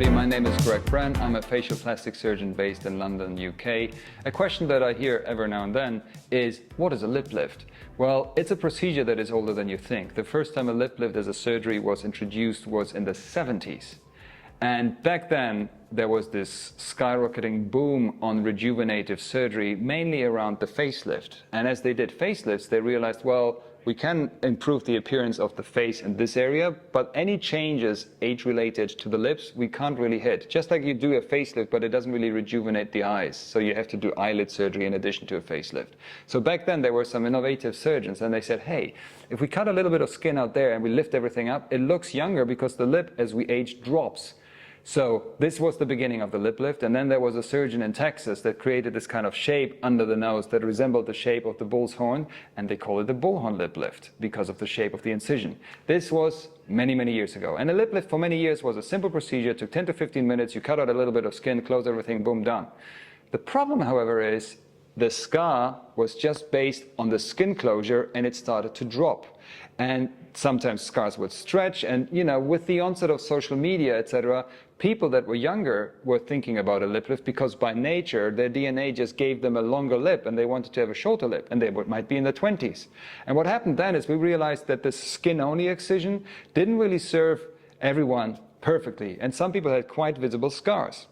everybody, my name is Greg Bran. I'm a facial plastic surgeon based in London, UK. A question that I hear every now and then is, what is a lip lift? Well, it's a procedure that is older than you think. The first time a lip lift as a surgery was introduced was in the 70s. And back then, there was this skyrocketing boom on rejuvenative surgery, mainly around the facelift. And as they did facelifts, they realized, well, we can improve the appearance of the face in this area, but any changes age-related to the lips, we can't really hit. Just like you do a facelift, but it doesn't really rejuvenate the eyes. So you have to do eyelid surgery in addition to a facelift. So back then, there were some innovative surgeons, and they said, hey, if we cut a little bit of skin out there and we lift everything up, it looks younger because the lip, as we age, drops. So this was the beginning of the lip lift, and then there was a surgeon in Texas that created this kind of shape under the nose that resembled the shape of the bull's horn, and they call it the bullhorn lip lift because of the shape of the incision. This was many, many years ago. And a lip lift for many years was a simple procedure, took 10 to 15 minutes, you cut out a little bit of skin, close everything, boom, done. The problem, however, is the scar was just based on the skin closure and it started to drop. And sometimes scars would stretch, and with the onset of social media, etc., people that were younger were thinking about a lip lift because by nature their DNA just gave them a longer lip and they wanted to have a shorter lip, and they might be in their 20s. And what happened then is we realized that the skin-only excision didn't really serve everyone perfectly, and some people had quite visible scars.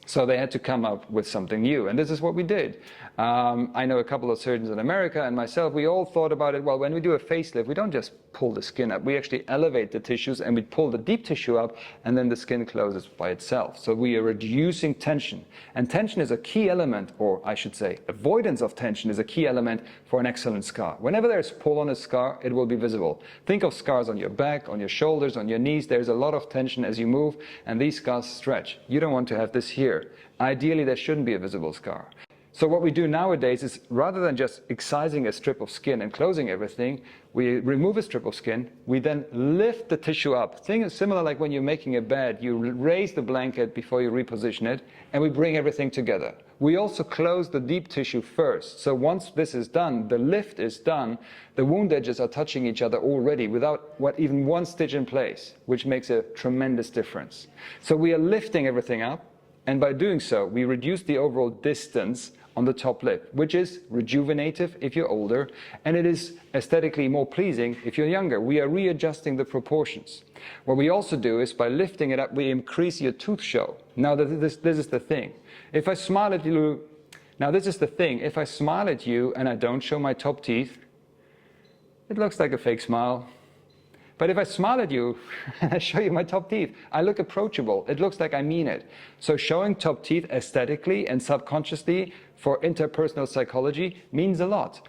So they had to come up with something new, and this is what we did. I know a couple of surgeons in America and myself, we all thought about it, well, when we do a facelift, we don't just pull the skin up, we actually elevate the tissues and we pull the deep tissue up, and then the skin closes by itself. So we are reducing tension, and tension is a key element, or I should say, avoidance of tension is a key element for an excellent scar. Whenever there's pull on a scar, it will be visible. Think of scars on your back, on your shoulders, on your knees. There's a lot of tension as you move, and these scars stretch. You don't want to have this here. Ideally, there shouldn't be a visible scar. So what we do nowadays is, rather than just excising a strip of skin and closing everything, we remove a strip of skin, we then lift the tissue up. Thing is similar like when you're making a bed, you raise the blanket before you reposition it, and we bring everything together. We also close the deep tissue first. So once this is done, the lift is done, the wound edges are touching each other already without even one stitch in place, which makes a tremendous difference. So we are lifting everything up, and by doing so, we reduce the overall distance on the top lip, which is rejuvenative if you're older, and it is aesthetically more pleasing if you're younger. We are readjusting the proportions. What we also do is, by lifting it up, we increase your tooth show. Now, this is the thing. If I smile at you, if I smile at you and I don't show my top teeth, it looks like a fake smile. But if I smile at you and I show you my top teeth, I look approachable. It looks like I mean it. So showing top teeth aesthetically and subconsciously for interpersonal psychology means a lot.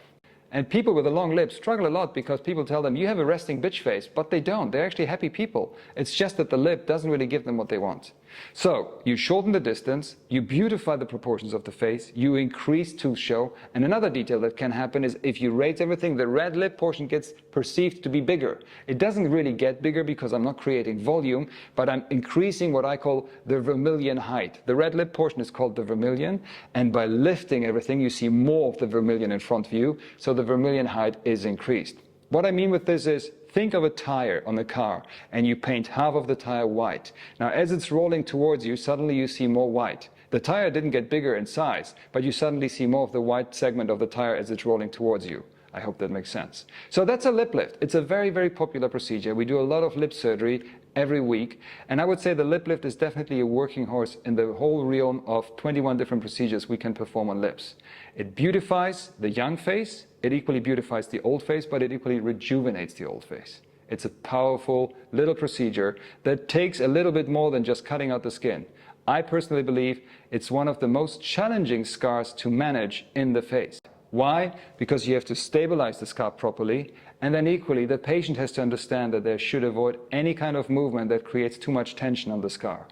And people with a long lip struggle a lot because people tell them, you have a resting bitch face, but they don't. They're actually happy people. It's just that the lip doesn't really give them what they want. So you shorten the distance, you beautify the proportions of the face, you increase tooth show, and another detail that can happen is if you raise everything, the red lip portion gets perceived to be bigger. It doesn't really get bigger because I'm not creating volume, but I'm increasing what I call the vermilion height. The red lip portion is called the vermilion, and by lifting everything, you see more of the vermilion in front of you, so the vermilion height is increased. What I mean with this is, think of a tire on a car, and you paint half of the tire white. Now, as it's rolling towards you, suddenly you see more white. The tire didn't get bigger in size, but you suddenly see more of the white segment of the tire as it's rolling towards you. I hope that makes sense. So that's a lip lift. It's a very, very popular procedure. We do a lot of lip surgery every week, and I would say the lip lift is definitely a working horse in the whole realm of 21 different procedures we can perform on lips. It beautifies the young face, it equally beautifies the old face, but it equally rejuvenates the old face. It's a powerful little procedure that takes a little bit more than just cutting out the skin. I personally believe it's one of the most challenging scars to manage in the face. Why? Because you have to stabilize the scar properly, and then equally the patient has to understand that they should avoid any kind of movement that creates too much tension on the scar.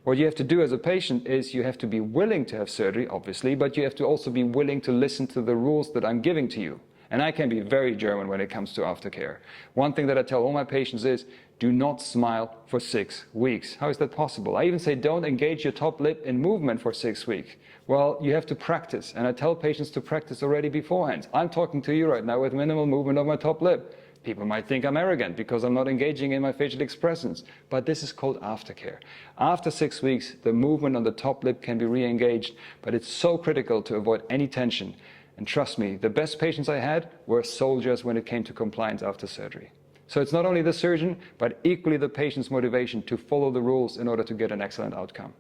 What you have to do as a patient is you have to be willing to have surgery, obviously, but you have to also be willing to listen to the rules that I'm giving to you. And I can be very German when it comes to aftercare. One thing that I tell all my patients is, do not smile for 6 weeks. How is that possible? I even say, don't engage your top lip in movement for 6 weeks. Well, you have to practice, and I tell patients to practice already beforehand. I'm talking to you right now with minimal movement of my top lip. People might think I'm arrogant because I'm not engaging in my facial expressions, but this is called aftercare. After 6 weeks, the movement on the top lip can be re-engaged, but it's so critical to avoid any tension. And trust me, the best patients I had were soldiers when it came to compliance after surgery. So it's not only the surgeon, but equally the patient's motivation to follow the rules in order to get an excellent outcome.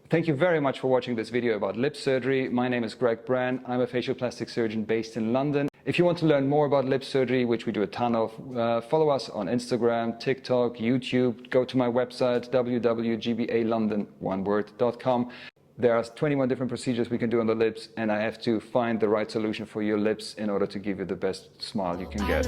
Thank you very much for watching this video about lip surgery. My name is Greg Bran. I'm a facial plastic surgeon based in London. If you want to learn more about lip surgery, which we do a ton of, follow us on Instagram, TikTok, YouTube. Go to my website, www.gbalondon.com. There are 21 different procedures we can do on the lips, and I have to find the right solution for your lips in order to give you the best smile you can get.